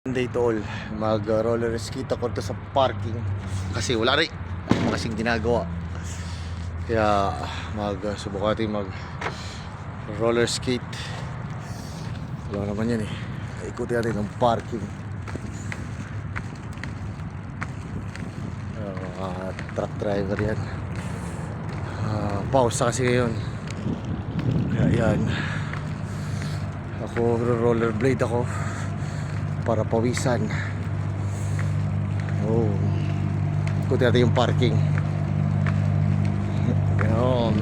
Day to all, mag roller skate ako to sa parking kasi wala rin ako kasing ginagawa, kaya subukan natin mag roller skate. Wala naman yan eh, ikutin natin ng parking. Truck driver yan, pausa kasi ngayon, kaya yan ako, rollerblade ako para pawisan. Oh, ikutin natin yung parking. Ganun.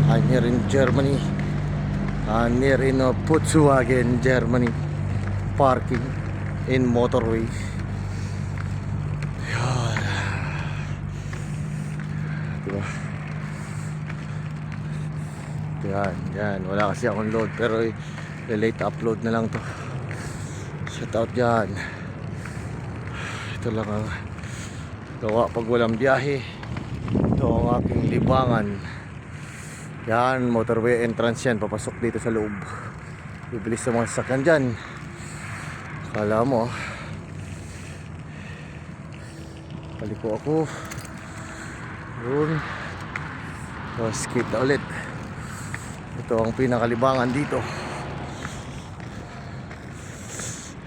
I'm here in Germany. I'm here in Putzwagen, Germany. Parking in motorway. Yan. Diba? Yan. Wala kasi akong load, pero late upload na lang to. Shout out dyan. Ito lang ang gawa pag walang biyahe. Ito ang aking libangan. Yan, motorway entrance yan. Papasok dito sa loob. Bibilis sa mga sasakyan dyan. Kala mo paliko ako. Yun. So, skate na ulit. Ito ang pinakalibangan dito.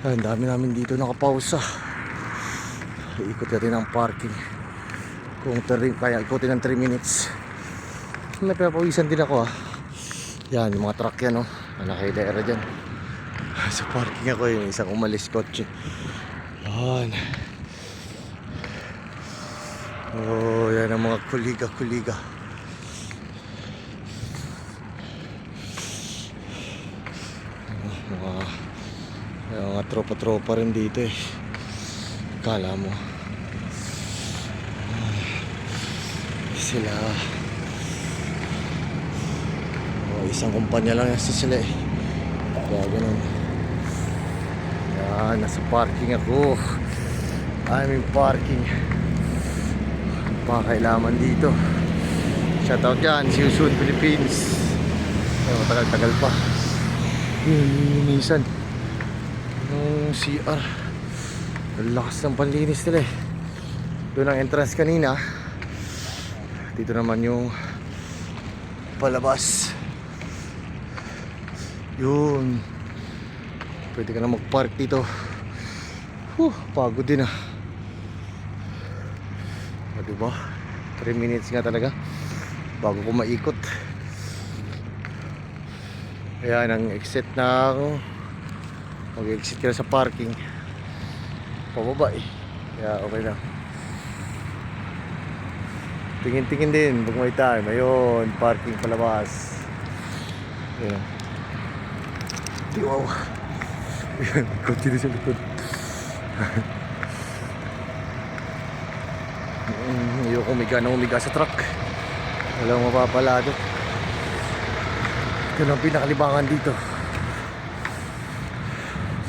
Ang dami namin dito nakapausa. Ikot natin ang parking. Kung kaya ikutin ng 3 minutes. May pinapawisan din ako Yan, yung mga truck yan nakahilera dyan. Sa parking ako yung isang umalis kotse. Yan. Oh, yan ang mga kuliga. Mga tropa rin dito eh. Kala mo sila isang kumpanya lang yan sila eh. Kaya ganun. Yan, nasa parking ako. I'm in parking. Pakailaman dito. Shoutout dyan, see you soon Philippines. Matagal-tagal pa. Minsan yung CR ang lakas ng panlinis nila eh. Doon ang entrance kanina. Dito naman yung palabas. Yun, pwede ka na mag-park dito. Pagod din diba? 3 minutes nga talaga bago ko maikot. Ayan ang exit na ako. Mag-exit ka na sa parking. Pababa eh. Kaya okay na. Tingin-tingin din pag may time. Ayun, parking palabas. Ayan. Wow. Ayan, kotse na sa likod. Ayoko umiga sa truck. Walang mapapalado. Ito lang pinakalibangan dito.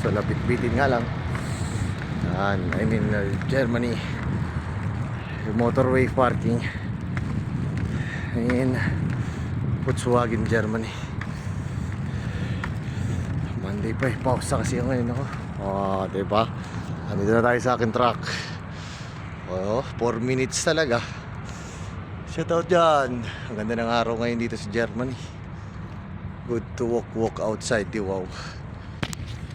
So labit-bitin nga lang. Yan, I'm in Germany. Motorway parking in Putzwagen, Germany. Monday pa pausa kasi ngayon ako. Diba? Andito na tayo sa akin truck. 4 minutes talaga. Shoutout dyan. Ang ganda ng araw ngayon dito sa Germany. Good to walk outside. Wow.